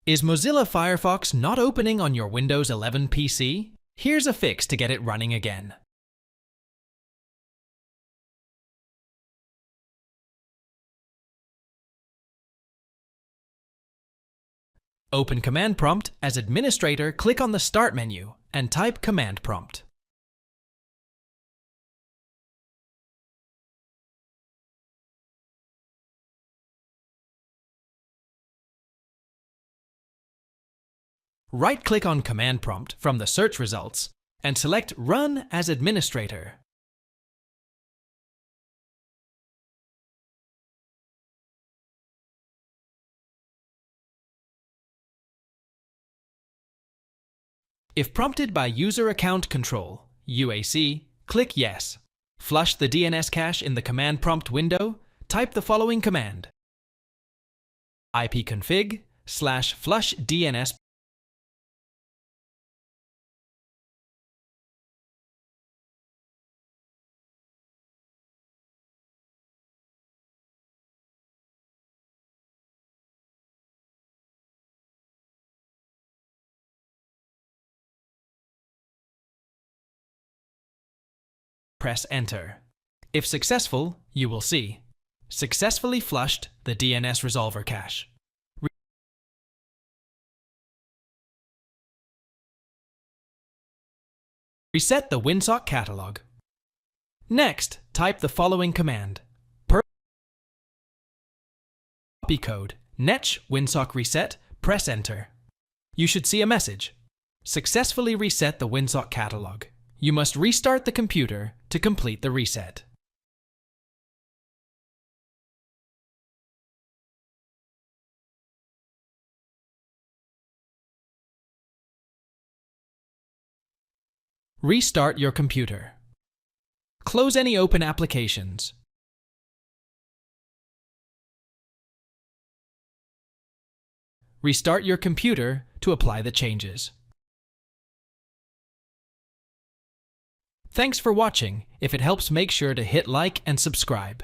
Is Mozilla Firefox not opening on your Windows 11 PC? Here's a fix to get it running again. Open Command Prompt. As administrator, click on the Start menu and type Command Prompt. Right-click on Command Prompt from the search results and select Run as Administrator. If prompted by User Account Control, UAC, click Yes. Flush the DNS cache in the Command Prompt window, type the following command: ipconfig/flush DNS. Press Enter. If successful, you will see successfully flushed the DNS resolver cache. Reset the WinSock catalog. Next, type the following command: copy code netsh winsock reset, press Enter. You should see a message: successfully reset the WinSock catalog. You must restart the computer to complete the reset. Restart your computer. Close any open applications. Restart your computer to apply the changes. Thanks for watching. If it helps, make sure to hit like and subscribe.